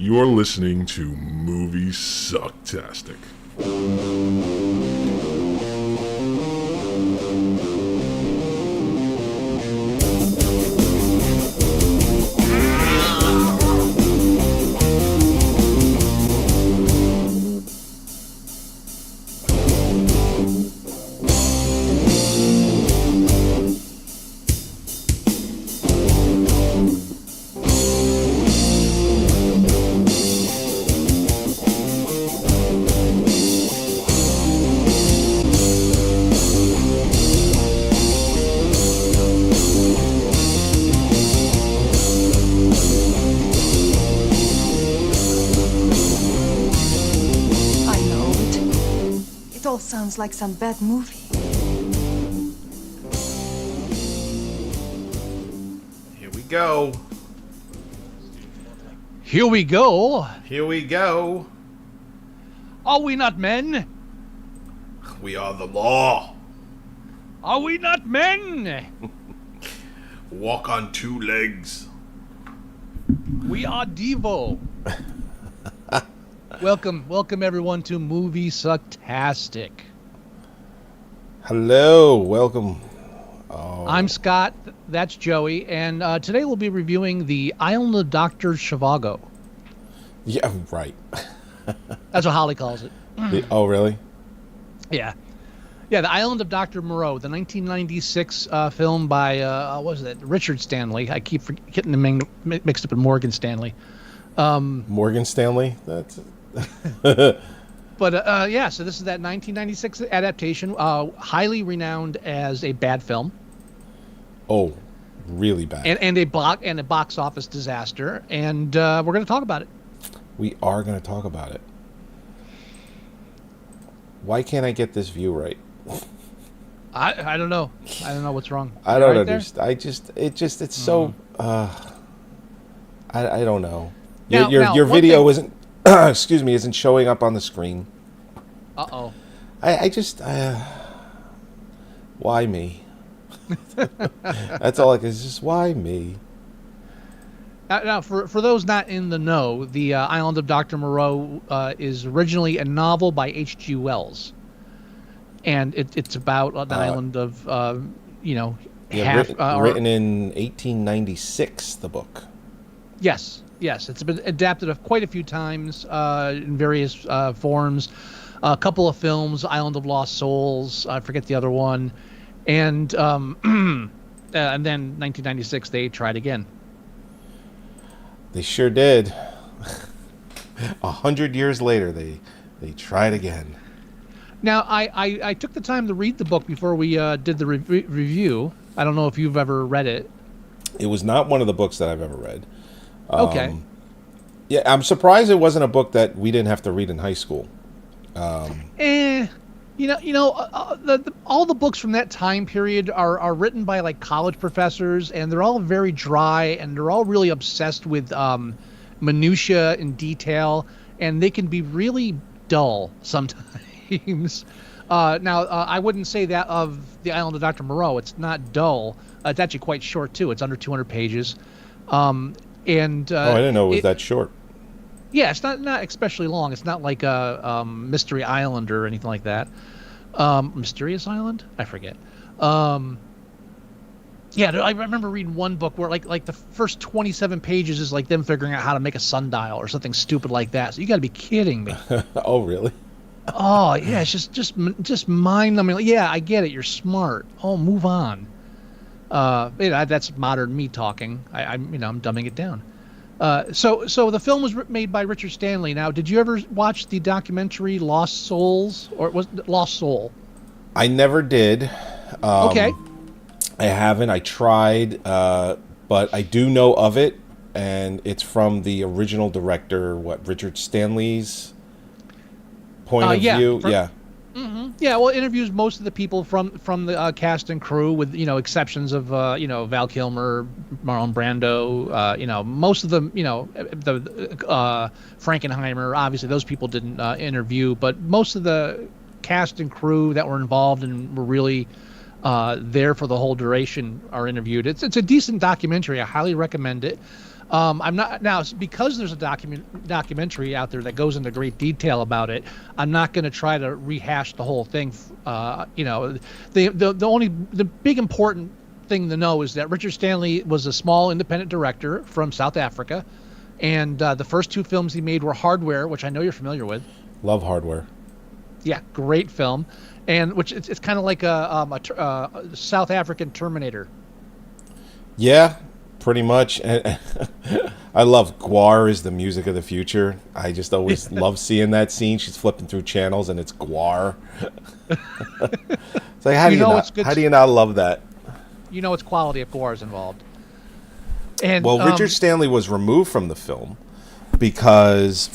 You're listening to Moviesucktastic. Sounds like some bad movie. Here we go. Here we go. Here we go. Are we not men? We are the law. Are we not men? Walk on two legs. We are Devo. Welcome everyone to Moviesucktastic. Hello, welcome. Oh. I'm Scott, that's Joey, and today we'll be reviewing the Island of Dr. Zhivago. Yeah, right. That's what Holly calls it. Oh, really? Yeah. Yeah, the Island of Dr. Moreau, the 1996 film by, what was it, Richard Stanley. I keep getting them mixed up with Morgan Stanley. Morgan Stanley? That's... But yeah, so this is that 1996 adaptation, highly renowned as a bad film. Oh, really bad. And a box office disaster, and we're going to talk about it. We are going to talk about it. Why can't I get this view right? I don't know. I don't know what's wrong. I don't understand. It's so. I don't know. Your video isn't. Excuse me, isn't showing up on the screen. Uh-oh. I just... why me? That's all I can... It's just, why me? Now, for those not in the know, the Island of Dr. Moreau is originally a novel by H.G. Wells. And it's about an island of, written in 1896, the book. Yes, it's been adapted quite a few times in various forms. A couple of films, Island of Lost Souls, I forget the other one, and then 1996 they tried again. They sure did. 100 years later, they tried again. Now, I took the time to read the book before we did the review. I don't know if you've ever read it. It was not one of the books that I've ever read. Okay. Yeah, I'm surprised it wasn't a book that we didn't have to read in high school. All the books from that time period are written by like college professors, and they're all very dry, and they're all really obsessed with minutia and detail, and they can be really dull sometimes. Now, I wouldn't say that of the Island of Dr. Moreau. It's not dull. It's actually quite short too. It's under 200 pages. I didn't know it was that short. Yeah, it's not especially long. It's not like a Mystery Island or anything like that. Mysterious Island? I forget. I remember reading one book where like the first 27 pages is like them figuring out how to make a sundial or something stupid like that. So you got to be kidding me. Oh, really? Oh, yeah, it's just mind-numbing. Yeah, I get it. You're smart. Oh, move on. That's modern me talking. I'm dumbing it down. So the film was made by Richard Stanley. Now, did you ever watch the documentary Lost Souls, or was it Lost Soul? I never did. Okay. I haven't. I tried, but I do know of it, and it's from the original director, Richard Stanley's point of view. Mm-hmm. Yeah, well, it interviews most of the people from the cast and crew, with exceptions of Val Kilmer, Marlon Brando, most of them, the Frankenheimer. Obviously, those people didn't interview, but most of the cast and crew that were involved and were really there for the whole duration are interviewed. It's a decent documentary. I highly recommend it. I'm not now because there's a documentary out there that goes into great detail about it. I'm not going to try to rehash the whole thing. The big important thing to know is that Richard Stanley was a small independent director from South Africa, and the first two films he made were Hardware, which I know you're familiar with. Love Hardware. Yeah, great film, and which it's kind of like a South African Terminator. Yeah, pretty much. And I love Gwar is the music of the future. I just always love seeing that scene. She's flipping through channels and it's Gwar. It's like how do you not love that? You know it's quality if Gwar is involved. And well, Richard Stanley was removed from the film because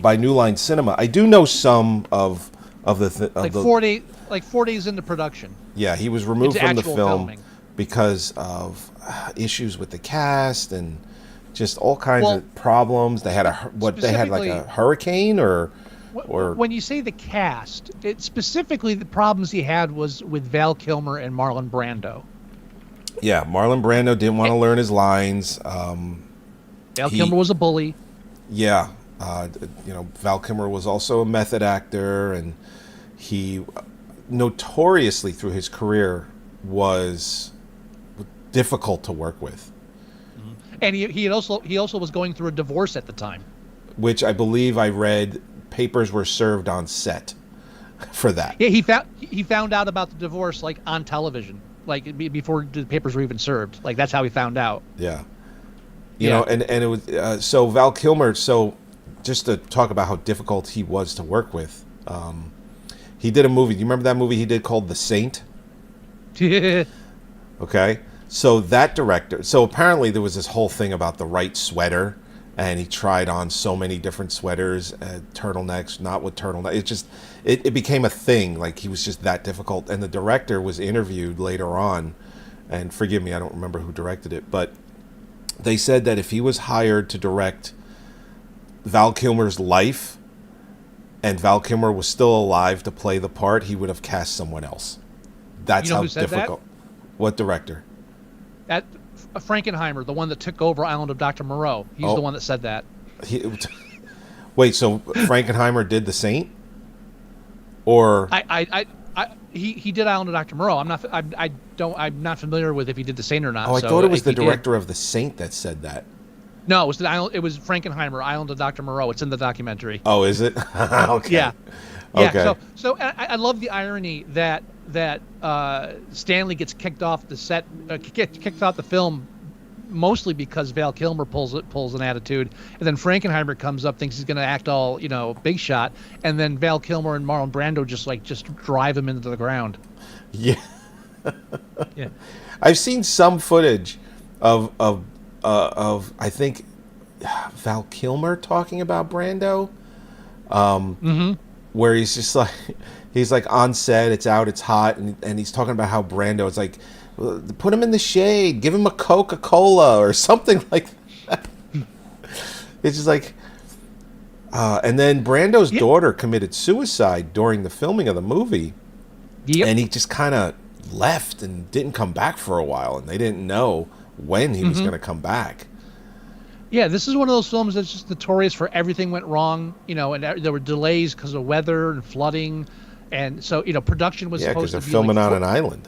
by New Line Cinema. I do know some of the 4 days into production. Yeah, he was removed from the film filming. Because of issues with the cast and just all kinds of problems. They had like a hurricane or when you say the cast, it specifically the problems he had was with Val Kilmer and Marlon Brando. Yeah, Marlon Brando didn't want to learn his lines. Val Kilmer was a bully. Yeah, Val Kilmer was also a method actor, and he notoriously through his career was difficult to work with. And he also was going through a divorce at the time, which I believe I read papers were served on set for that. Yeah, he found out about the divorce like on television, like before the papers were even served. Like that's how he found out. Yeah, you know, and it was so Val Kilmer. So just to talk about how difficult he was to work with, he did a movie. Do you remember that movie he did called The Saint? Okay. So that director, so apparently there was this whole thing about the right sweater, and he tried on so many different sweaters, turtlenecks, not with turtleneck. It became a thing. Like he was just that difficult. And the director was interviewed later on, and forgive me, I don't remember who directed it, but they said that if he was hired to direct Val Kilmer's life, and Val Kilmer was still alive to play the part, he would have cast someone else. That's how difficult. What director? At Frankenheimer, the one that took over Island of Dr. Moreau. He's the one that said that. Wait, so Frankenheimer did The Saint? Or he did Island of Dr. Moreau. I'm not familiar with if he did The Saint or not. Oh, I thought it was the director of The Saint that said that. No, it was Frankenheimer, Island of Dr. Moreau. It's in the documentary. Oh, is it? Okay. Yeah. Okay. So I love the irony that Stanley gets kicked off the set, kicked off the film, mostly because Val Kilmer pulls an attitude, and then Frankenheimer comes up, thinks he's going to act all big shot, and then Val Kilmer and Marlon Brando just drive him into the ground. Yeah. Yeah. I've seen some footage of I think Val Kilmer talking about Brando. Where he's just like, he's like on set, it's out, it's hot, and he's talking about how Brando is like, put him in the shade, give him a Coca-Cola or something like that. It's just like, and then Brando's daughter committed suicide during the filming of the movie. Yep. And he just kind of left and didn't come back for a while, and they didn't know when he was going to come back. Yeah, this is one of those films that's just notorious for everything went wrong, and there were delays because of weather and flooding, and so production was supposed to be filming on an island.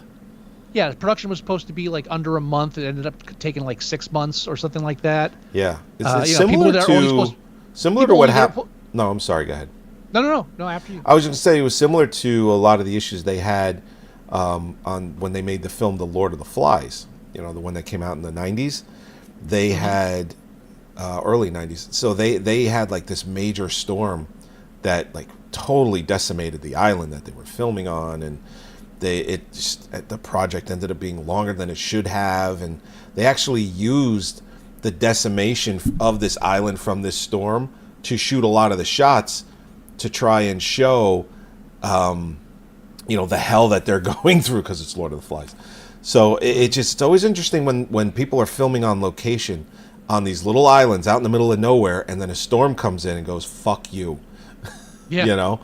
Yeah, production was supposed to be like under a month. It ended up taking like 6 months or something like that. Yeah, it's similar to what happened. No, I'm sorry. Go ahead. No. After you. I was going to say it was similar to a lot of the issues they had on when they made the film The Lord of the Flies. The one that came out in the 90s. They had. Early 90s. So they had like this major storm that like totally decimated the island that they were filming on, and the project ended up being longer than it should have, and they actually used the decimation of this island from this storm to shoot a lot of the shots to try and show the hell that they're going through, because it's Lord of the Flies. So it's always interesting when people are filming on location on these little islands out in the middle of nowhere, and then a storm comes in and goes, fuck you. Yeah.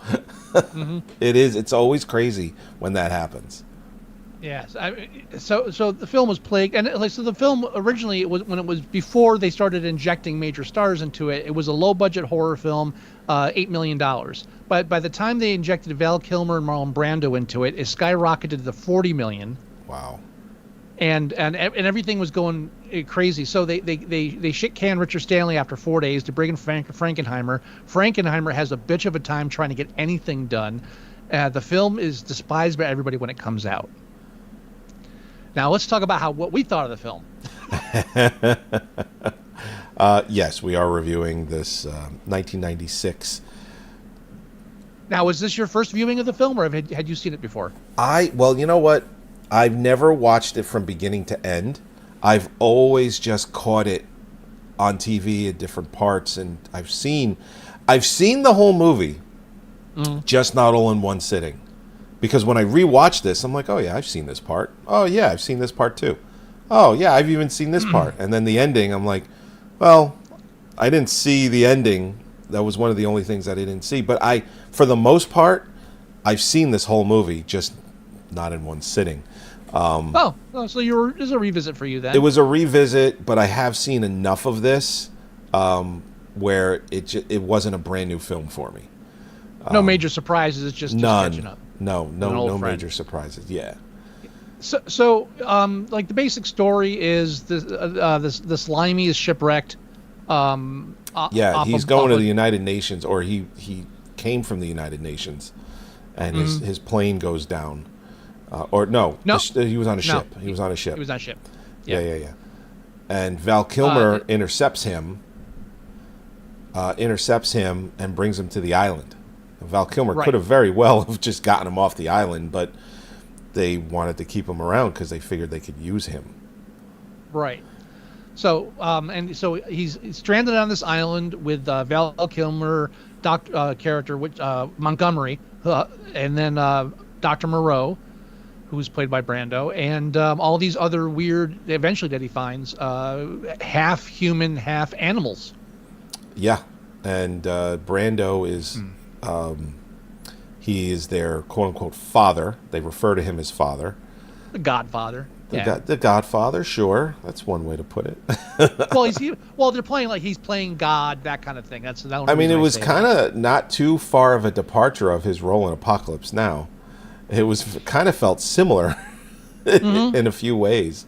It's always crazy when that happens. Yes. So the film was plagued, and like so the film originally it was when it was before they started injecting major stars into it. It was a low budget horror film, $8 million. But by the time they injected Val Kilmer and Marlon Brando into it, it skyrocketed to 40 million. Wow. And everything was going crazy. So they shit canned Richard Stanley after 4 days to bring in Frankenheimer. Frankenheimer has a bitch of a time trying to get anything done. The film is despised by everybody when it comes out. Now let's talk about what we thought of the film. Yes, we are reviewing this 1996. Now, was this your first viewing of the film, or had you seen it before? Well, you know what? I've never watched it from beginning to end. I've always just caught it on TV at different parts, and I've seen the whole movie, just not all in one sitting. Because when I rewatch this, I'm like, oh yeah, I've seen this part. Oh yeah, I've seen this part too. Oh yeah, I've even seen this part. And then the ending, I'm like, well, I didn't see the ending. That was one of the only things that I didn't see. But for the most part, I've seen this whole movie, just not in one sitting. So it was a revisit for you then. It was a revisit, but I have seen enough of this where it wasn't a brand new film for me. No major surprises. It's just catching up. No major surprises. Yeah. So, like the basic story is the Slimy is shipwrecked. He's going to the United Nations, or he came from the United Nations, and his plane goes down. He was on a ship. He was on a ship. He was on a ship. Yeah. And Val Kilmer intercepts him and brings him to the island. Val Kilmer could have very well have just gotten him off the island, but they wanted to keep him around because they figured they could use him. Right. So, so he's stranded on this island with Val Kilmer, character, which Montgomery, and then Dr. Moreau, who's played by Brando, and all these other weird, eventually that he finds, half human, half animals. Yeah, and Brando is, he is their quote-unquote father. They refer to him as father. The Godfather. The Godfather, sure. That's one way to put it. They're playing like he's playing God, that kind of thing. It was kind of not too far of a departure of his role in Apocalypse Now. It was kind of felt similar in a few ways.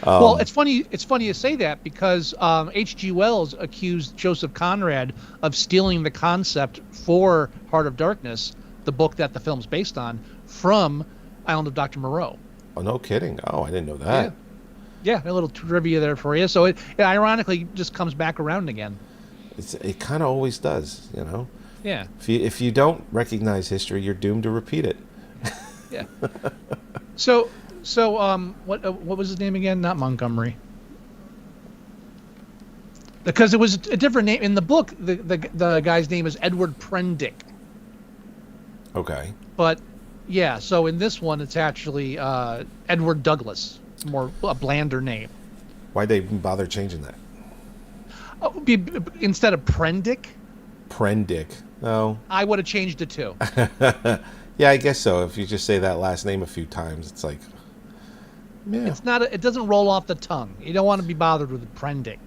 Well, it's funny. It's funny you say that because H.G. Wells accused Joseph Conrad of stealing the concept for Heart of Darkness, the book that the film's based on, from Island of Dr. Moreau. Oh, no kidding. Oh, I didn't know that. Yeah, a little trivia there for you. So it ironically just comes back around again. It kind of always does, you know? Yeah. If you don't recognize history, you're doomed to repeat it. Yeah. So what was his name again? Not Montgomery. Because it was a different name in the book. The guy's name is Edward Prendick. Okay. But yeah, so in this one it's actually Edward Douglas, a blander name. Why'd they even bother changing that? Instead of Prendick. Prendick. No. I would have changed it too. Yeah, I guess so. If you just say that last name a few times, it's like, yeah. It's not. It doesn't roll off the tongue. You don't want to be bothered with Prendick.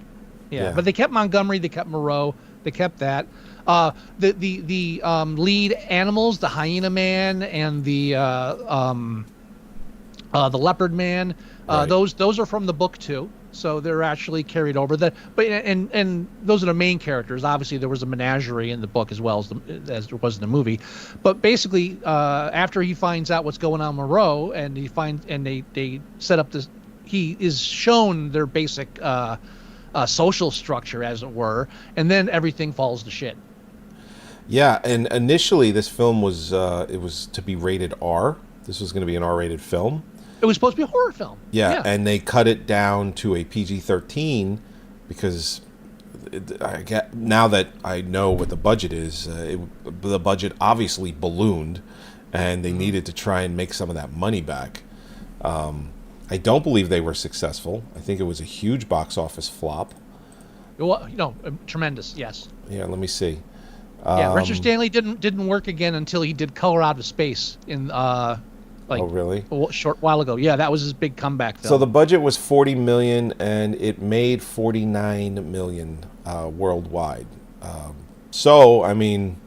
Yeah, but they kept Montgomery. They kept Moreau. They kept that. The lead animals, the hyena man and the leopard man. Right. Those are from the book too. So they're actually carried over. And those are the main characters. Obviously, there was a menagerie in the book as well as there was in the movie. But basically, after he finds out what's going on Moreau, and they set up this, he is shown their basic social structure, as it were, and then everything falls to shit. Yeah, and initially this film was it was to be rated R. This was going to be an R-rated film. It was supposed to be a horror film. Yeah, and they cut it down to a PG-13 because now that I know what the budget is, the budget obviously ballooned, and they needed to try and make some of that money back. I don't believe they were successful. I think it was a huge box office flop. Well, tremendous. Yes. Yeah. Let me see. Richard Stanley didn't work again until he did Color Out of Space in like Oh, really? a short while ago. Yeah, that was his big comeback film. So the budget was 40 million, and it made 49 million worldwide. So I mean,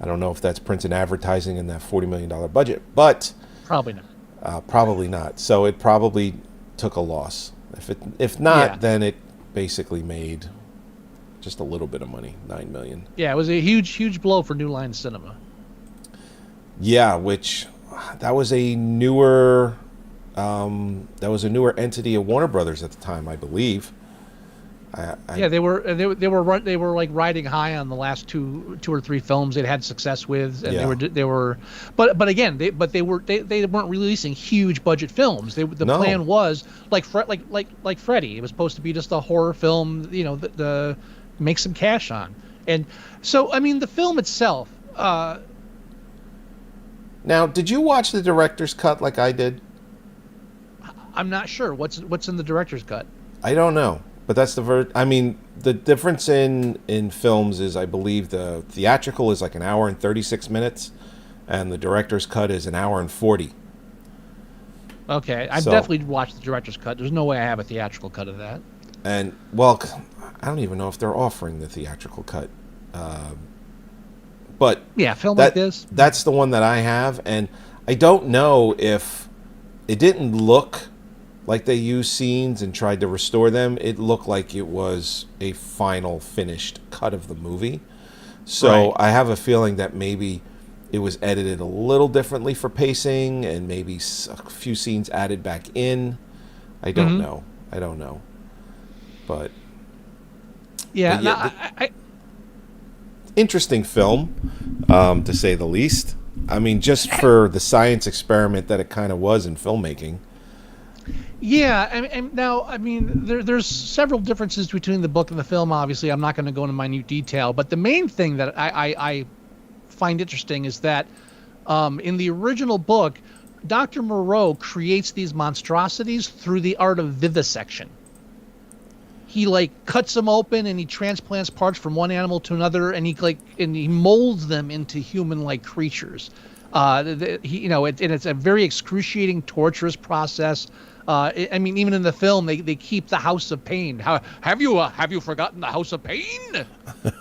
I don't know if that's print and advertising in that $40 million budget, but Probably not. probably not. So it probably took a loss. If not, Yeah. then it basically made just a little bit of money, 9 million. Yeah, it was a huge blow for New Line Cinema. Yeah, which that was a newer entity of Warner Brothers at the time, I believe. Yeah, they were like riding high on the last two or three films they'd had success with, and Yeah. they were, but again, they weren't releasing huge budget films. The No. plan was like Freddy. It was supposed to be just a horror film, the make some cash on. And so I mean, the film itself. Now, did you watch the director's cut like I did? I'm not sure what's in the director's cut. I don't know, but that's I mean, the difference in films is, I believe the theatrical is like an hour and 36 minutes, and the director's cut is an hour and 40. Okay, I've So- definitely watched the director's cut. There's no way I have a theatrical cut of that. And well, I don't even know if they're offering the theatrical cut. But Yeah, film like this. that's the one that I have, and I don't know if it didn't look like they used scenes and tried to restore them. It looked like it was a final finished cut of the movie. So Right. I have a feeling that maybe it was edited a little differently for pacing, and maybe a few scenes added back in. I don't know. I don't know. But Yeah, But yeah, no, I interesting film, to say the least. I mean, just for the science experiment that it kind of was in filmmaking. Yeah, and now, I mean, there's several differences between the book and the film. Obviously, I'm not going to go into minute detail, but the main thing that I find interesting is that in the original book, Dr. Moreau creates these monstrosities through the art of vivisection. He like cuts them open and he transplants parts from one animal to another, and he molds them into human-like creatures. It's a very excruciating, torturous process. I mean, even in the film, they keep the House of Pain. Have you forgotten the House of Pain?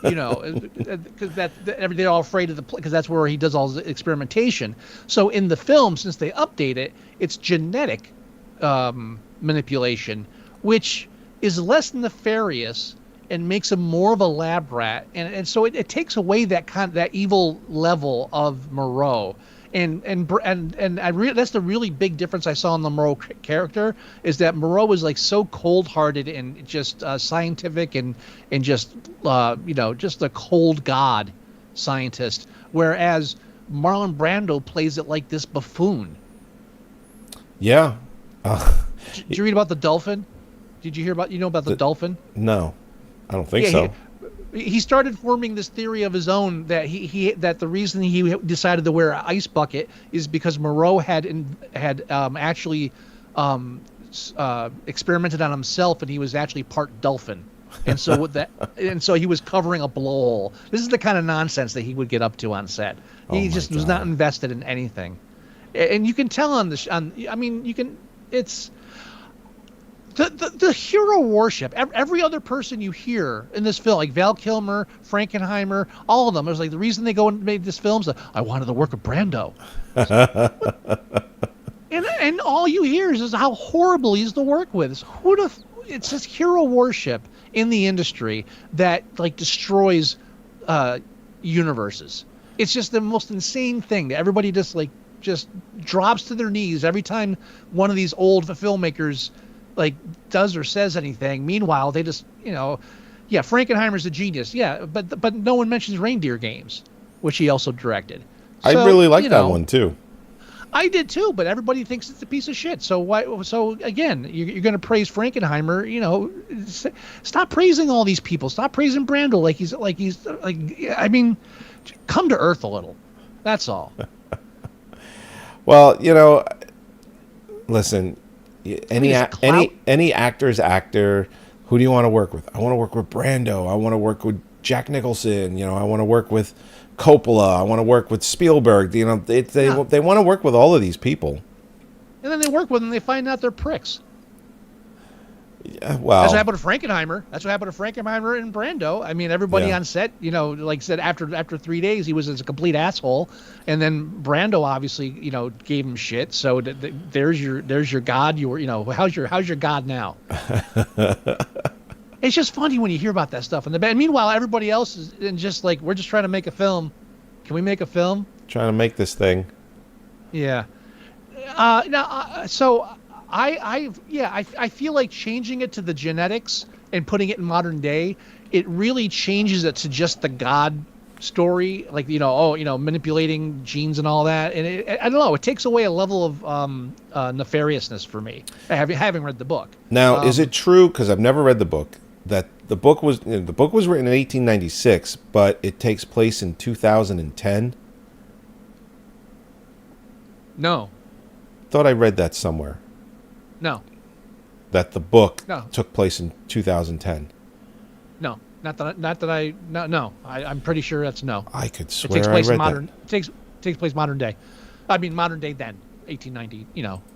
Because they're all afraid of because that's where he does all his experimentation. So in the film, since they update it, it's genetic manipulation, which is less nefarious and makes him more of a lab rat, and so it takes away that evil level of Moreau. And that's the really big difference I saw in the Moreau character, is that Moreau was like so cold-hearted and just scientific and just just a cold god scientist, whereas Marlon Brando plays it like this buffoon. Yeah. Did you read about the dolphin? Did you hear about the dolphin? No, I don't think so. He started forming this theory of his own that that the reason he decided to wear an ice bucket is because Moreau had actually experimented on himself, and he was actually part dolphin, and so he was covering a blowhole. This is the kind of nonsense that he would get up to on set. He just was not invested in anything, and you can tell it's. The hero worship. Every other person you hear in this film, like Val Kilmer, Frankenheimer, all of them, it was like the reason they go and made this film is I wanted to work with Brando. and all you hear is how horrible he is to work with. It's this hero worship in the industry that like destroys universes. It's just the most insane thing that everybody just drops to their knees every time one of these old filmmakers like does or says anything. Meanwhile, they just, Frankenheimer's a genius. Yeah, but no one mentions Reindeer Games, which he also directed. I really like that one too. I did too, but everybody thinks it's a piece of shit. So why? So again, you're going to praise Frankenheimer. Stop praising all these people. Stop praising Brando I mean, come to earth a little. That's all. Well, listen. Any actor's actor. Who do you want to work with? I want to work with Brando. I want to work with Jack Nicholson. I want to work with Coppola. I want to work with Spielberg. They want to work with all of these people. And then they work with them and they find out they're pricks. Yeah, well, that's what happened to Frankenheimer. That's what happened to Frankenheimer and Brando. I mean, everybody on set, like I said, after 3 days, he was a complete asshole. And then Brando obviously, gave him shit. So there's your God. How's your God now? It's just funny when you hear about that stuff. And meanwhile, everybody else is just like, we're just trying to make a film. Can we make a film? Trying to make this thing. Yeah. So I feel like changing it to the genetics and putting it in modern day, it really changes it to just the God story, like manipulating genes and all that. And I don't know, it takes away a level of nefariousness for me, having read the book. Now, is it true? Because I've never read the book. That the book was written in 1896, but it takes place in 2010. No. Thought I read that somewhere. No. That the book No. took place in 2010. No. No. I'm pretty sure that's no. I could It swear takes place I read in modern. that. It takes place modern day. I mean modern day then, 1890.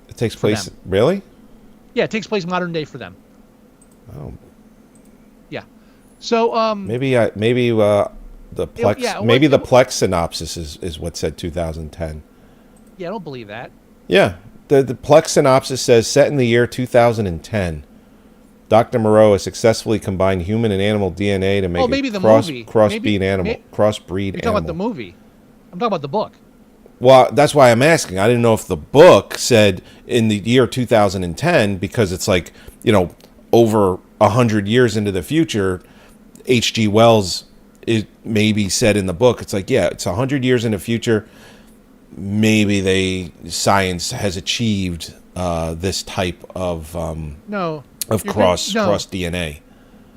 It takes for place. them. Really? Yeah, it takes place modern day for them. Oh. Yeah. So maybe the Plex the Plex synopsis is what said 2010. Yeah, I don't believe that. Yeah. The Plex synopsis says, set in the year 2010, Dr. Moreau has successfully combined human and animal DNA to make maybe a the movie. crossbreed animal. You're talking about the movie. I'm talking about the book. Well, that's why I'm asking. I didn't know if the book said in the year 2010, because it's like, over 100 years into the future. H.G. Wells is maybe said in the book, it's like, yeah, it's 100 years in the future. Maybe science has achieved this type of cross DNA.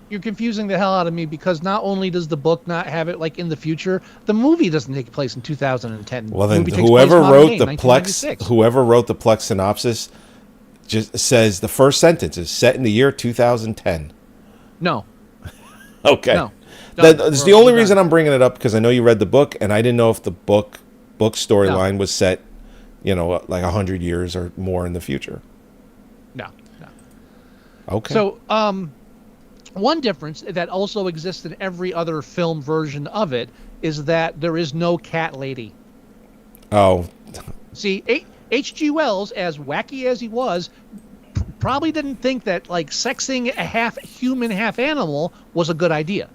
You're confusing the hell out of me, because not only does the book not have it like in the future, the movie doesn't take place in 2010. Well, then whoever wrote the Plex synopsis just says the first sentence is set in the year 2010. No. Okay. No. That's the only reason I'm bringing it up, because I know you read the book, and I didn't know if the book storyline was set, like 100 years or more in the future. No. Okay. So, one difference that also exists in every other film version of it is that there is no cat lady. Oh. See, H.G. Wells, as wacky as he was, probably didn't think that like sexing a half human, half animal was a good idea.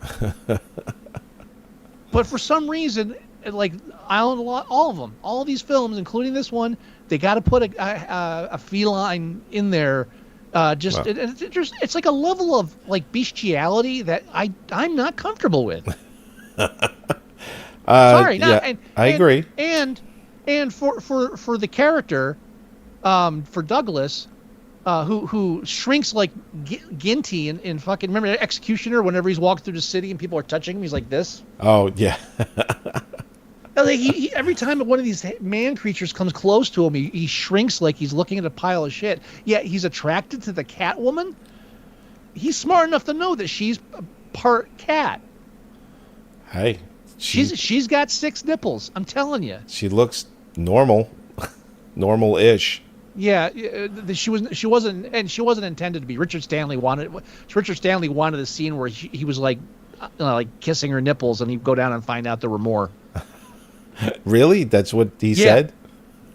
But for some reason, like all of them, all of these films, including this one, they got to put a feline in there. It's like a level of like bestiality that I'm not comfortable with. Sorry, I agree. And for the character, for Douglas, who shrinks like Ginty in fucking, remember Executioner, whenever he's walking through the city and people are touching him, he's like this. Oh yeah. Like he every time one of these man creatures comes close to him, he shrinks like he's looking at a pile of shit. Yet he's attracted to the cat woman. He's smart enough to know that she's part cat. Hey, she's got 6 nipples. I'm telling you. She looks normal-ish. Yeah, she wasn't intended to be. Richard Stanley wanted a scene where he was like kissing her nipples, and he'd go down and find out there were more. Really? That's what he said?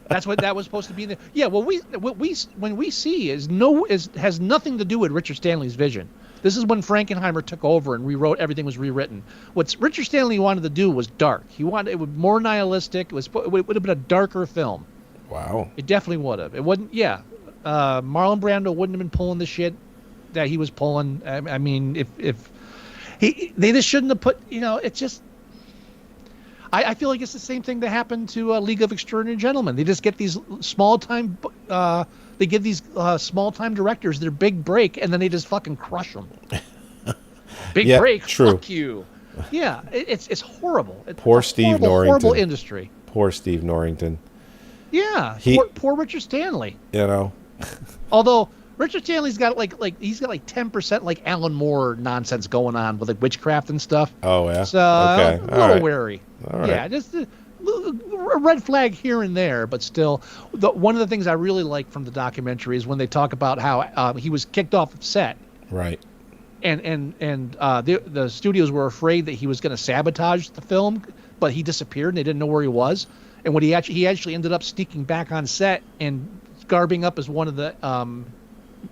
That's what that was supposed to be. Yeah. Well, when we see has nothing to do with Richard Stanley's vision. This is when Frankenheimer took over and everything was rewritten. What Richard Stanley wanted to do was dark. He wanted it was more nihilistic. It would have been a darker film. Wow. It definitely would have. It wouldn't. Yeah. Marlon Brando wouldn't have been pulling the shit that he was pulling. I mean, if they just shouldn't have put. It's just. I feel like it's the same thing that happened to League of Extraordinary Gentlemen. They just get these small-time directors their big break, and then they just fucking crush them. Big break, true. Fuck you. Yeah, it's horrible. Poor Steve Norrington. Horrible industry. Poor Steve Norrington. Yeah, poor Richard Stanley. Although Richard Stanley's got he's got like 10% like Alan Moore nonsense going on with like witchcraft and stuff. Oh yeah. So Okay. a little wary. All right. Yeah, just a red flag here and there, but still, one of the things I really like from the documentary is when they talk about how he was kicked off of set. Right. And the studios were afraid that he was going to sabotage the film, but he disappeared and they didn't know where he was. And when he actually ended up sneaking back on set and garbing up as one of the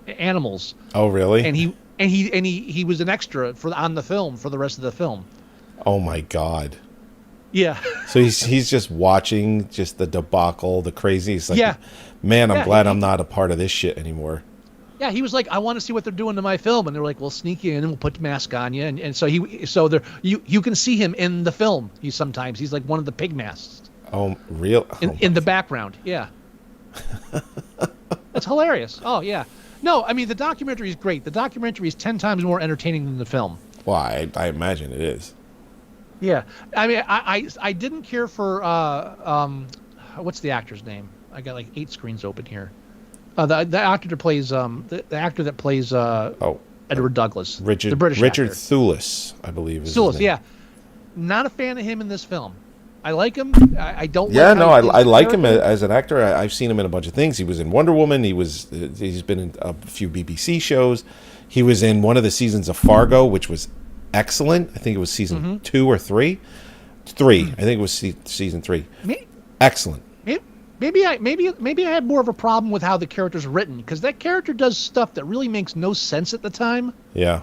animals. Oh really? And he was an extra on the film for the rest of the film. Oh my God. Yeah. So he's just watching just the debacle, the crazy. He's like, yeah. Man, I'm glad I'm not a part of this shit anymore. Yeah, he was like, I want to see what they're doing to my film, and they're like, "We'll sneak you in and we'll put the mask on you." And so you can see him in the film. He's like one of the pig masks. Oh, real? In the background, yeah. That's hilarious. Oh yeah. No, I mean the documentary is great. The documentary is 10 times more entertaining than the film. Well, I imagine it is. Yeah, I mean, I didn't care for what's the actor's name? I got like 8 screens open here. The actor that plays Edward Douglas, the British Richard actor. Thewlis, I believe. Is Thewlis, his name. yeah. Not a fan of him in this film. I like him. I don't. Yeah, like no, how I like him character. as an actor. I've seen him in a bunch of things. He was in Wonder Woman. He's been in a few BBC shows. He was in one of the seasons of Fargo, which was excellent. I think it was season 2 or 3. 3. I think it was season 3. Excellent. Maybe I had more of a problem with how the character's written, because that character does stuff that really makes no sense at the time. Yeah.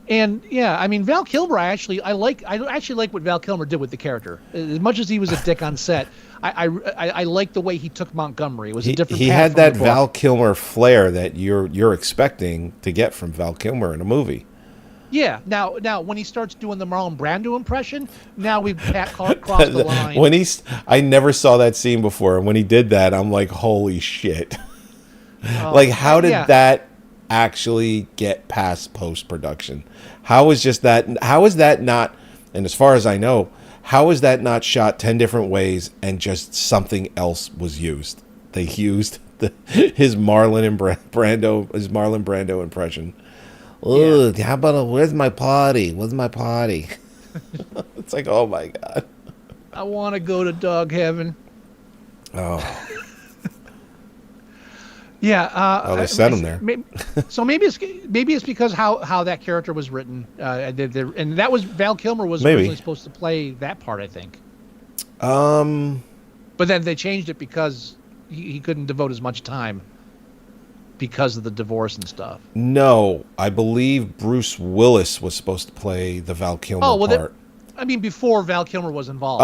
And yeah, I mean Val Kilmer, I actually like what Val Kilmer did with the character. As much as he was a dick on set, I like the way he took Montgomery. It was a different. He path had from that the book. Val Kilmer flair that you're expecting to get from Val Kilmer in a movie. Yeah. Now when he starts doing the Marlon Brando impression, now we've crossed the line. I never saw that scene before, and when he did that, I'm like, holy shit! Like, how did that actually get past post-production? How is that not? And as far as I know, how is that not shot 10 different ways and just something else was used? They used his Marlon Brando impression. Oh, how about where's my party? Where's my party? It's like, oh my God. I want to go to dog heaven. Oh. Yeah. They sent him there. So maybe it's because how that character was written, and that was Val Kilmer was originally supposed to play that part, I think. But then they changed it because he couldn't devote as much time because of the divorce and stuff. No, I believe Bruce Willis was supposed to play the Val Kilmer part. I mean, before Val Kilmer was involved.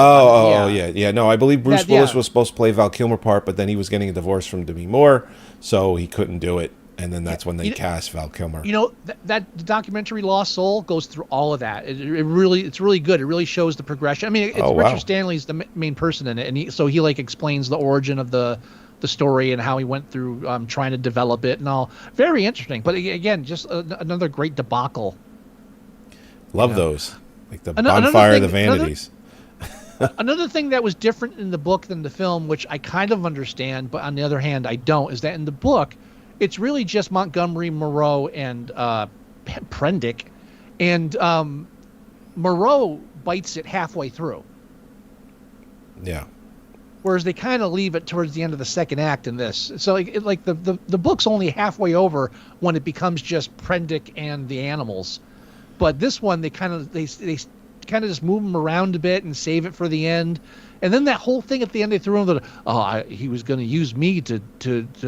Yeah. No, I believe Bruce Willis was supposed to play Val Kilmer part, but then he was getting a divorce from Demi Moore, so he couldn't do it. And then that's when they cast Val Kilmer. You know, that documentary Lost Soul goes through all of that. It's really good. It really shows the progression. I mean, Richard Stanley's the main person in it, and he like explains the origin of the story and how he went through trying to develop it and all. Very interesting. But again, just another great debacle. Love those. Like the Bonfire of the Vanities. Another thing that was different in the book than the film, which I kind of understand, but on the other hand, I don't, is that in the book, it's really just Montgomery, Moreau, and Prendick. And Moreau bites it halfway through. Yeah. Whereas they kind of leave it towards the end of the second act in this. So the book's only halfway over when it becomes just Prendick and the animals. But this one, they kind of just move them around a bit and save it for the end. And then that whole thing at the end, they threw in he was going to use me to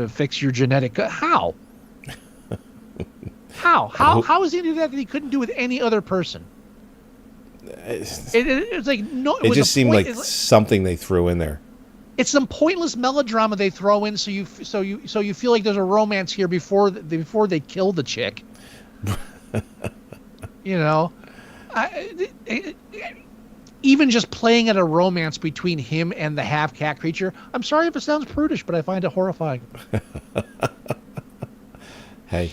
fix your genetic. How? How is he do that he couldn't do with any other person? It's like no. It just seemed like something they threw in there. It's some pointless melodrama they throw in, so you feel like there's a romance here before they kill the chick. You know, even just playing at a romance between him and the half-cat creature. I'm sorry if it sounds prudish, but I find it horrifying. Hey.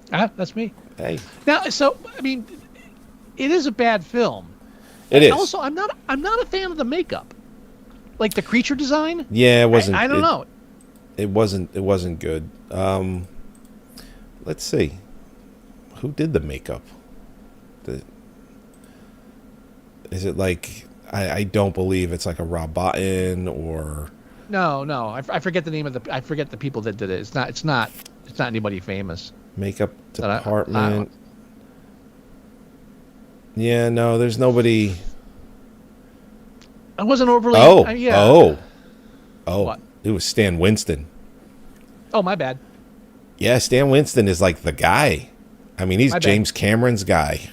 That's me. Hey. Now, so I mean, it is a bad film. It is. Also, I'm not a fan of the makeup, like the creature design. Yeah, it wasn't. I don't know. It wasn't good. let's see. Who did the makeup? Is it like, I don't believe it's like a Rob Bottin or... No. I forget the name of I forget the people that did it. It's not anybody famous. Makeup But department. Yeah, no, there's nobody. I wasn't overly. Yeah. Oh. What? It was Stan Winston. Oh, my bad. Yeah, Stan Winston is like the guy. I mean, he's My bad. James Cameron's guy.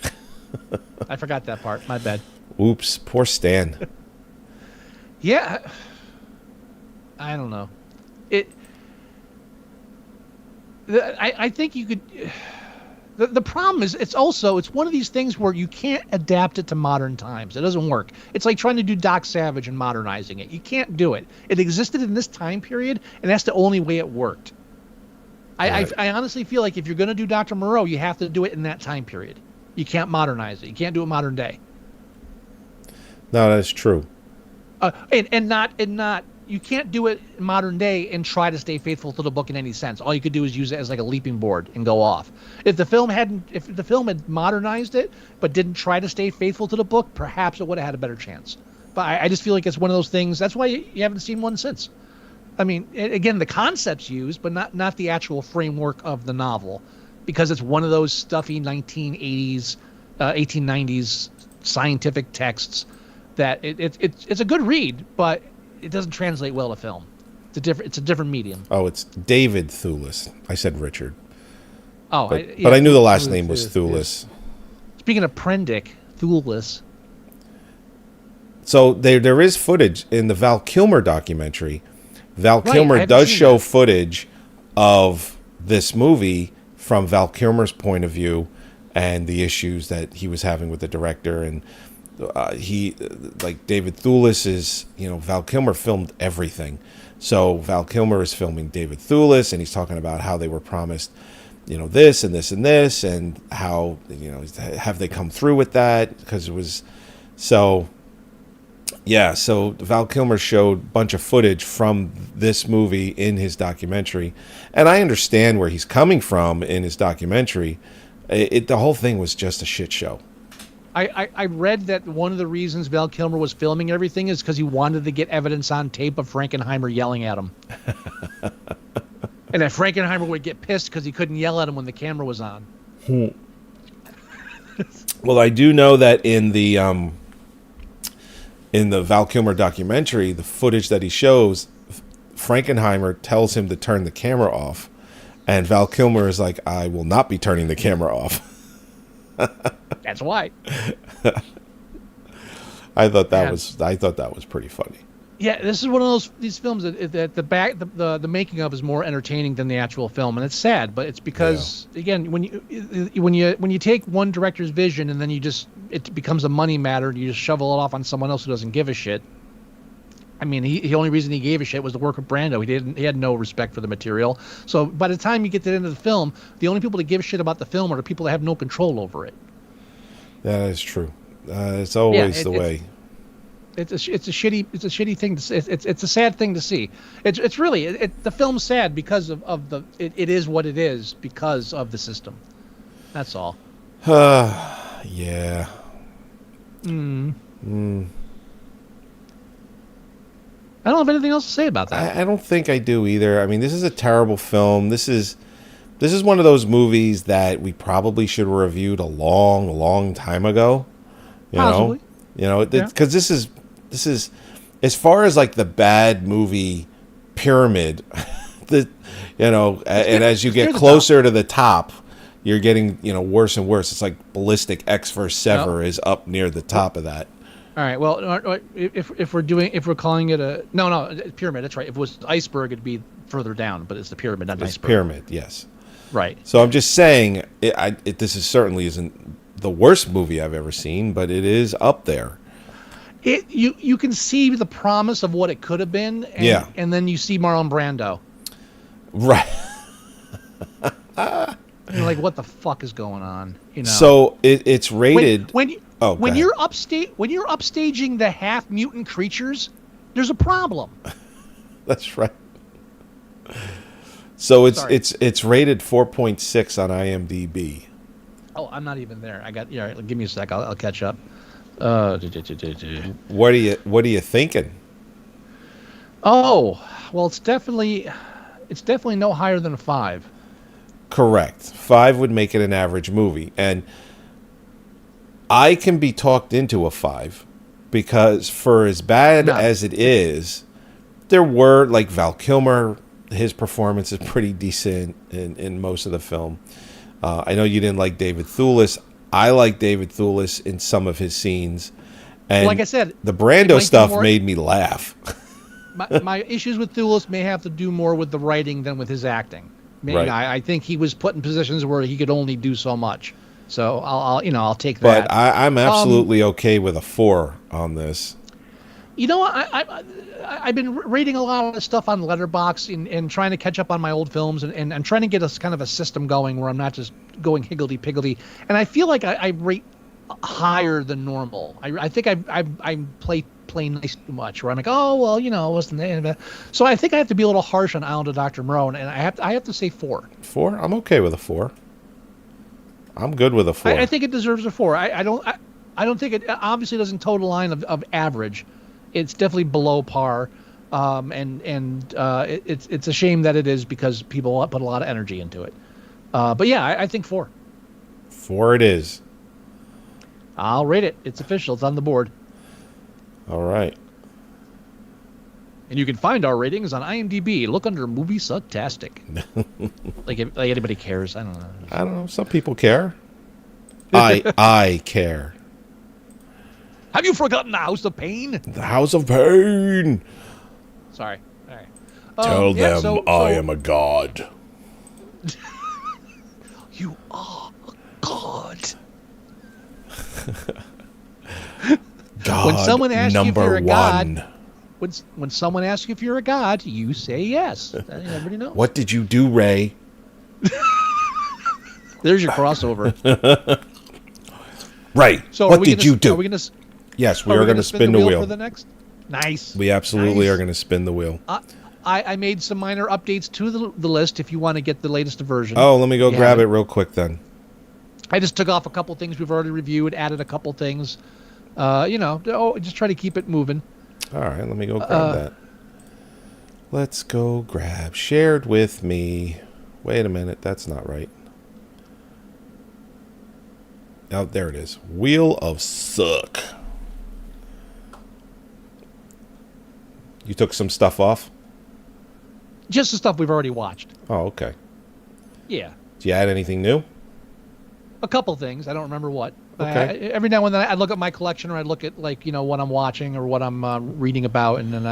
I forgot that part. My bad. Oops, poor Stan. Yeah. I don't know. I think you could. The problem is it's one of these things where you can't adapt it to modern times. It doesn't work. It's like trying to do Doc Savage and modernizing it. You can't do it. It existed in this time period, and that's the only way it worked. Right. I honestly feel like if you're going to do Dr. Moreau, you have to do it in that time period. You can't modernize it. You can't do it modern day. No, that's true. And not you can't do it in modern day and try to stay faithful to the book in any sense. All you could do is use it as like a leaping board and go off. If the film had modernized it but didn't try to stay faithful to the book, perhaps it would have had a better chance. But I just feel like it's one of those things. That's why you haven't seen one since. I mean, again, the concept's used, but not the actual framework of the novel, because it's one of those stuffy 1980s, 1890s scientific texts that it's a good read, but it doesn't translate well to film. It's a different medium. Oh, it's David Thewlis. I said Richard. Oh, but I knew the last name was Thewlis. Speaking of Prendick, Thewlis. So there is footage in the Val Kilmer documentary. Val Kilmer does show footage of this movie from Val Kilmer's point of view and the issues that he was having with the director. And he, like David Thewlis is, Val Kilmer filmed everything. So Val Kilmer is filming David Thewlis, and he's talking about how they were promised, this and this and this, and how, have they come through with that? Because it was so... Yeah, so Val Kilmer showed a bunch of footage from this movie in his documentary. And I understand where he's coming from in his documentary. The whole thing was just a shit show. I read that one of the reasons Val Kilmer was filming everything is because he wanted to get evidence on tape of Frankenheimer yelling at him. And that Frankenheimer would get pissed because he couldn't yell at him when the camera was on. Well, I do know that in the Val Kilmer documentary, the footage that he shows, Frankenheimer tells him to turn the camera off, and Val Kilmer is like, "I will not be turning the camera off." That's why. I thought that was pretty funny. Yeah, this is one of these films that the making of is more entertaining than the actual film, and it's sad, but it's because again, when you take one director's vision and then it becomes a money matter and you just shovel it off on someone else who doesn't give a shit. I mean, the only reason he gave a shit was the work of Brando. He had no respect for the material. So by the time you get to the end of the film, the only people that give a shit about the film are the people that have no control over it. That is true. It's always the way. It's a shitty thing to see. It's a sad thing to see. It's really the film's sad because of the it is what it is because of the system. That's all. Yeah. I don't have anything else to say about that. I don't think I do either. I mean, this is a terrible film. This is one of those movies that we probably should have reviewed a long time ago. Possibly. Because this is as far as like the bad movie pyramid, and as you get closer to the top, you're getting worse and worse. It's like Ballistic X vs. Sever is up near the top of that. All right. Well, if we're calling it a no pyramid, that's right. If it was iceberg, it'd be further down, but it's the pyramid, not iceberg. Pyramid, yes. Right. So I'm just saying, certainly isn't the worst movie I've ever seen, but it is up there. You can see the promise of what it could have been, and then you see Marlon Brando. Right. And you're like, what the fuck is going on? So it's rated. When you're upstaging the half mutant creatures, there's a problem. That's right. So it's Sorry. it's rated 4.6 on IMDb. Oh, I'm not even there. Yeah. Give me a sec. I'll catch up. What are you thinking? Oh, well, it's definitely no higher than a 5. Correct. 5 would make it an average movie, and I can be talked into a 5 because for as bad as it is, there were like Val Kilmer. His performance is pretty decent in most of the film. I know you didn't like David Thewlis. I like David Thewlis in some of his scenes. And like I said, the Brando stuff made me laugh. my issues with Thewlis may have to do more with the writing than with his acting. Right. I think he was put in positions where he could only do so much. So I'll take that. But I'm absolutely okay with a 4 on this. You know, I've been reading a lot of stuff on Letterboxd and trying to catch up on my old films and I'm trying to get a kind of a system going where I'm not just going higgledy-piggledy. And I feel like I rate higher than normal. I think I play nice too much, where I'm like, oh, well, it wasn't there. So I think I have to be a little harsh on Island of Dr. Moreau, and I have to say 4. 4? I'm okay with a 4. I'm good with a 4. I think it deserves a 4. I don't think it obviously doesn't toe the line of average. It's definitely below par, it's a shame that it is because people put a lot of energy into it. But yeah, I think 4. 4 it is. I'll rate it. It's official. It's on the board. All right. And you can find our ratings on IMDb. Look under Moviesucktastic. like anybody cares. I don't know. I don't know. Some people care. I care. Have you forgotten the House of Pain? The House of Pain. Sorry. All right. Tell them I am a god. You are a god. God when someone asks you if you're a god, #1. when someone asks you if you're a god, you say yes. Everybody knows. What did you do, Ray? There's your crossover. Ray, So what did you do? Are we gonna? Yes, we are going to spin the wheel. For the next. Nice. We absolutely are going to spin the wheel. I made some minor updates to the list if you want to get the latest version. Oh, let me go grab it real quick then. I just took off a couple things we've already reviewed, added a couple things. Just try to keep it moving. All right, let me go grab that. Let's go grab shared with me. Wait a minute, that's not right. Oh, there it is. Wheel of Suck. You took some stuff off? Just the stuff we've already watched. Oh, okay. Yeah. Did you add anything new? A couple things. I don't remember what. Okay. Every now and then I look at my collection or I look at what I'm watching or what I'm reading about, and then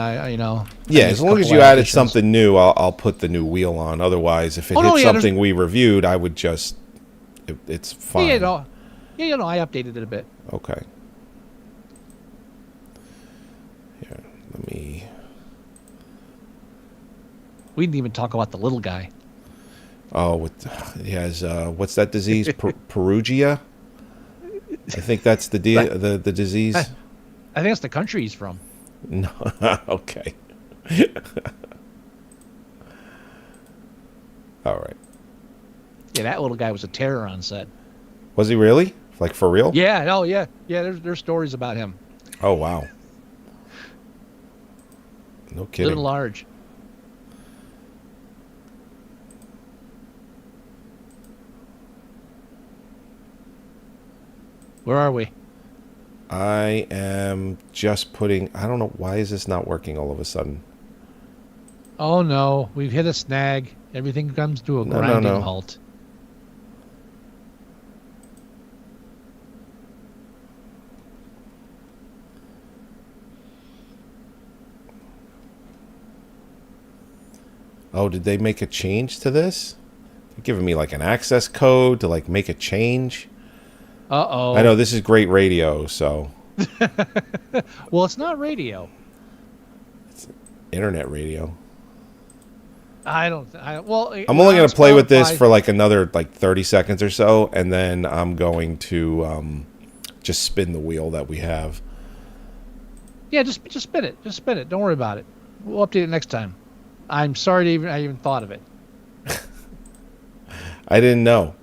Yeah, as long as you added something new, I'll put the new wheel on. Otherwise, if it hits something we reviewed, I would just... It's fine. I updated it a bit. Okay. Here, let me... We didn't even talk about the little guy. Oh, he has what's that disease? Perugia. I think that's the disease. I think that's the country he's from. No, okay. All right. Yeah, that little guy was a terror on set. Was he really? Like for real? Yeah. Oh, yeah. Yeah. There's stories about him. Oh wow. No kidding. Living large. Where are we? I am just putting... I don't know. Why is this not working all of a sudden? Oh, no. We've hit a snag. Everything comes to a grinding halt. Oh, did they make a change to this? They're giving me like an access code to like make a change. Uh-oh. I know this is great radio, so... Well, it's not radio. It's internet radio. I'm only going to play with this for like another 30 seconds or so, and then I'm going to just spin the wheel that we have. Yeah, just spin it. Just spin it. Don't worry about it. We'll update it next time. I'm sorry I even thought of it. I didn't know.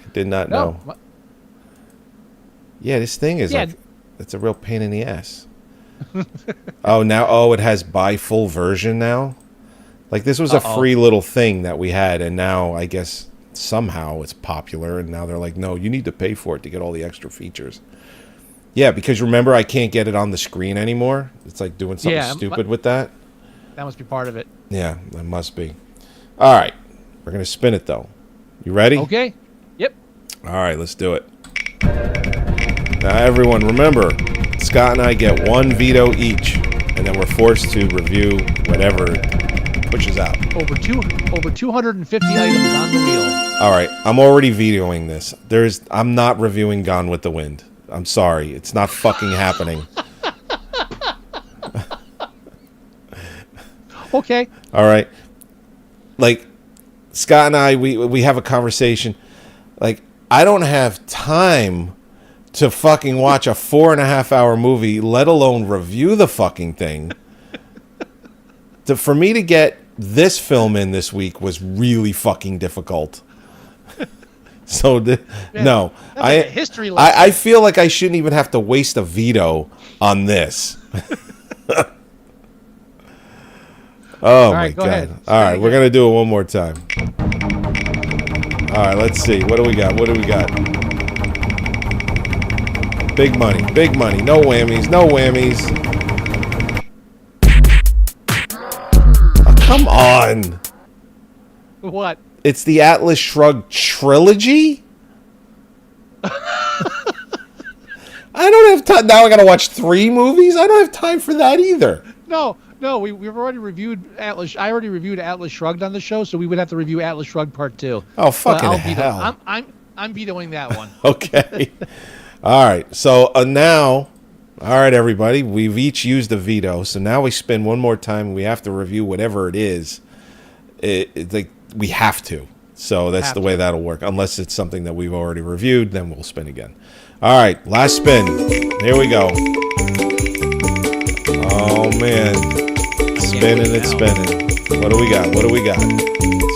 I did not know. No. Yeah, this thing is Yeah. like, it's a real pain in the ass. Oh, it has buy full version now? Like, this was a free little thing that we had, and now I guess somehow it's popular, and now they're like, no, you need to pay for it to get all the extra features. Yeah, because remember, I can't get it on the screen anymore. It's like doing something stupid with that. That must be part of it. Yeah, that must be. All right, we're going to spin it, though. You ready? Okay. Yep. All right, let's do it. Now, everyone, remember, Scott and I get one veto each, and then we're forced to review whatever pushes out. Over 250 items on the wheel. All right, I'm already vetoing this. I'm not reviewing Gone with the Wind. I'm sorry, it's not fucking happening. Okay. All right, like Scott and I, we have a conversation. Like, I don't have time to fucking watch a 4.5-hour movie, let alone review the fucking thing. For me to get this film in this week was really fucking difficult. So no, like a history lesson. I feel like I shouldn't even have to waste a veto on this. Oh my go god! ahead. All right, we're gonna do it one more time. All right, let's see. What do we got? Big money, no whammies, Oh, come on. What? It's the Atlas Shrugged trilogy? I don't have time. Now I got to watch 3 movies? I don't have time for that either. No, we've already reviewed Atlas. I already reviewed Atlas Shrugged on the show, so we would have to review Atlas Shrugged Part 2. Oh, fucking hell. I'm vetoing that one. Okay. All right. So now, all right, everybody, we've each used a veto. So now we spin one more time. And we have to review whatever it is. It's like we have to. So that's the way that'll work. Unless it's something that we've already reviewed, then we'll spin again. All right. Last spin. Here we go. Oh, man. Spinning and spinning. What do we got?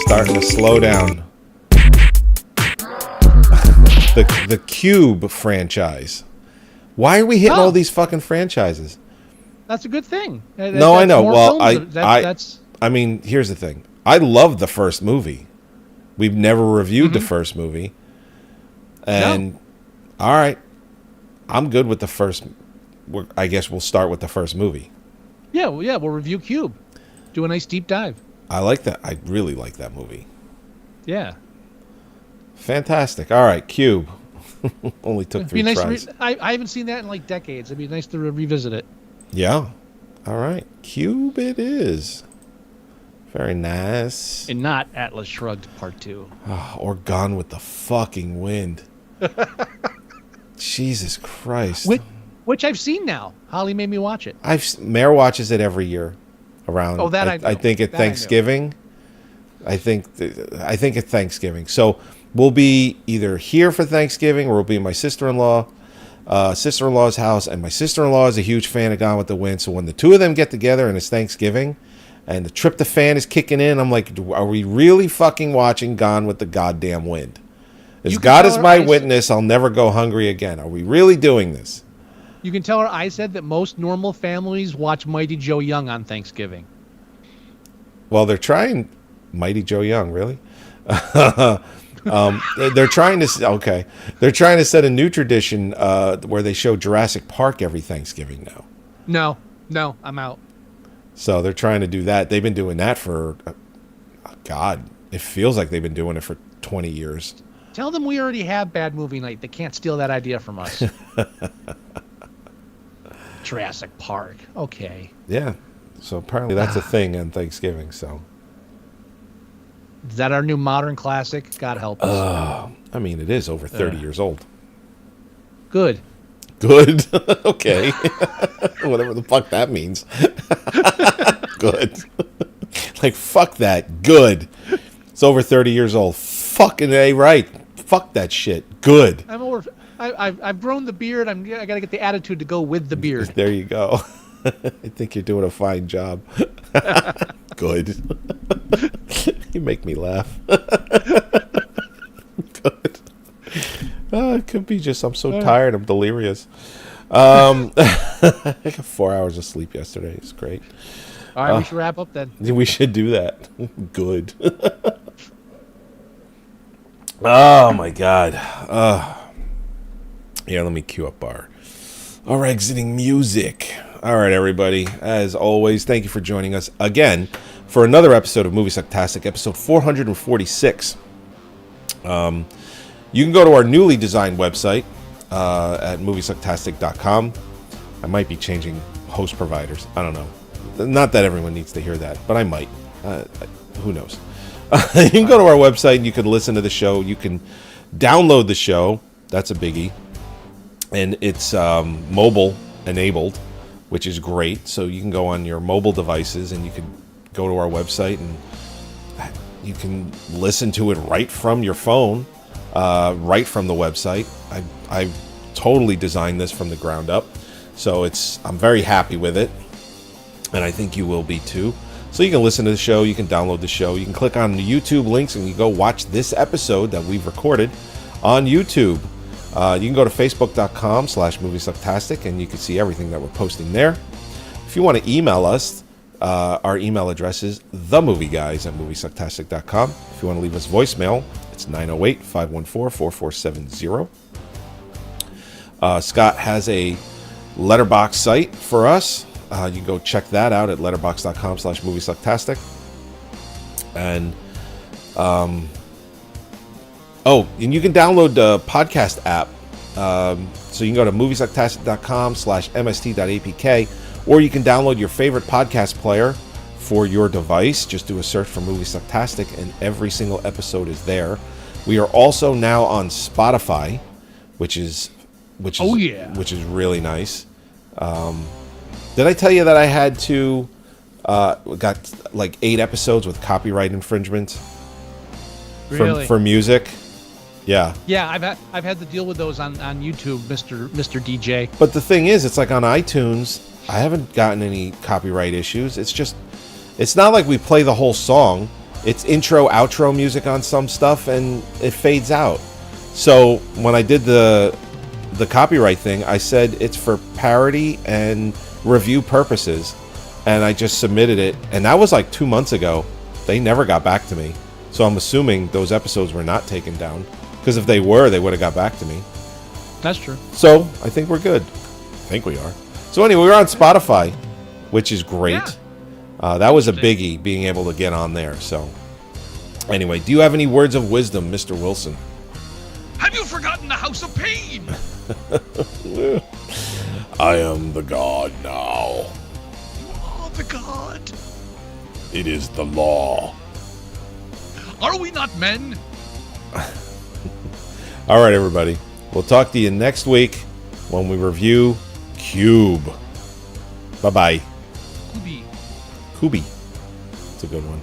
Starting to slow down. The Cube franchise. Why are we hitting all these fucking franchises? That's a good thing. No, I know. Well, I mean, here's the thing. I love the first movie. We've never reviewed the first movie. And, all right. I'm good with the first. I guess we'll start with the first movie. Yeah, we'll review Cube. Do a nice deep dive. I like that. I really like that movie. Yeah. Fantastic. All right, Cube. Only took 3 nice tries. I haven't seen that in like decades. It'd be nice to revisit it. Yeah. All right. Cube it is. Very nice. And not Atlas Shrugged Part 2. Oh, or Gone with the fucking Wind. Jesus Christ. Which I've seen now. Holly made me watch it. Mare watches it every year around. Oh, that I know. I think at Thanksgiving. I think at Thanksgiving. So we'll be either here for Thanksgiving or we'll be at my sister-in-law's house, and my sister-in-law is a huge fan of Gone with the Wind. So when the two of them get together and it's Thanksgiving and the tryptophan is kicking in, I'm like, are we really fucking watching Gone with the goddamn Wind? As God is my witness, I'll never go hungry again. Are we really doing this? You can tell her I said that most normal families watch Mighty Joe Young on Thanksgiving. Well, they're trying. Mighty Joe Young, really? They're trying to. They're trying to set a new tradition where they show Jurassic Park every Thanksgiving now. No, I'm out. So they're trying to do that. They've been doing that for, God, it feels like they've been doing it for 20 years. Tell them we already have Bad Movie Night. They can't steal that idea from us. Jurassic Park. Okay. Yeah. So apparently that's a thing on Thanksgiving. So. Is that our new modern classic? God help us. I mean, it is over 30 years old. Good. Okay. Whatever the fuck that means. Good. Like, fuck that. Good. It's over 30 years old. Fucking A, right. Fuck that shit. Good. I'm over. I've grown the beard. I got to get the attitude to go with the beard. There you go. I think you're doing a fine job. Good. You make me laugh. It could be just I'm so tired. I'm delirious. I got 4 hours of sleep yesterday. It's great. All right, we should wrap up then. We should do that. Good. Oh, my God. Yeah, let me cue up our exiting music. All right, everybody. As always, thank you for joining us again for another episode of Moviesucktastic, episode 446. You can go to our newly designed website at Moviesucktastic.com. I might be changing host providers. I don't know. Not that everyone needs to hear that, but I might. Who knows? You can go to our website and you can listen to the show. You can download the show. That's a biggie. And it's mobile enabled, which is great. So you can go on your mobile devices and you can go to our website and you can listen to it right from your phone, right from the website. I totally designed this from the ground up. So I'm very happy with it. And I think you will be too. So you can listen to the show, you can download the show, you can click on the YouTube links and you go watch this episode that we've recorded on YouTube. You can go to facebook.com/Moviesucktastic and you can see everything that we're posting there. If you want to email us, our email address is themovieguys@Moviesucktastic.com. If you want to leave us voicemail, it's 908-514-4470. Scott has a letterbox site for us. You can go check that out at letterbox.com/Moviesucktastic. And and you can download the podcast app. So you can go to Moviesucktastic.com/mst.apk, or you can download your favorite podcast player for your device. Just do a search for Moviesucktastic, and every single episode is there. We are also now on Spotify, which is really nice. Did I tell you that I had to got like 8 episodes with copyright infringement for music? Yeah. Yeah, I've had to deal with those on YouTube, Mr. DJ. But the thing is, it's like on iTunes, I haven't gotten any copyright issues. It's not like we play the whole song. It's intro, outro music on some stuff, and it fades out. So when I did the copyright thing, I said it's for parody and review purposes, and I just submitted it, and that was like 2 months ago. They never got back to me, so I'm assuming those episodes were not taken down, because if they were, they would have got back to me. That's true. So I think we're good. I think we are. So anyway, we're on Spotify, which is great. Yeah. That was a biggie, being able to get on there. So anyway, do you have any words of wisdom, Mr. Wilson? Have you forgotten the House of Pain? I am the god now. You are the god. It is the law. Are we not men? All right, everybody. We'll talk to you next week when we review Cube. Bye-bye. Kubi. Kubi. It's a good one.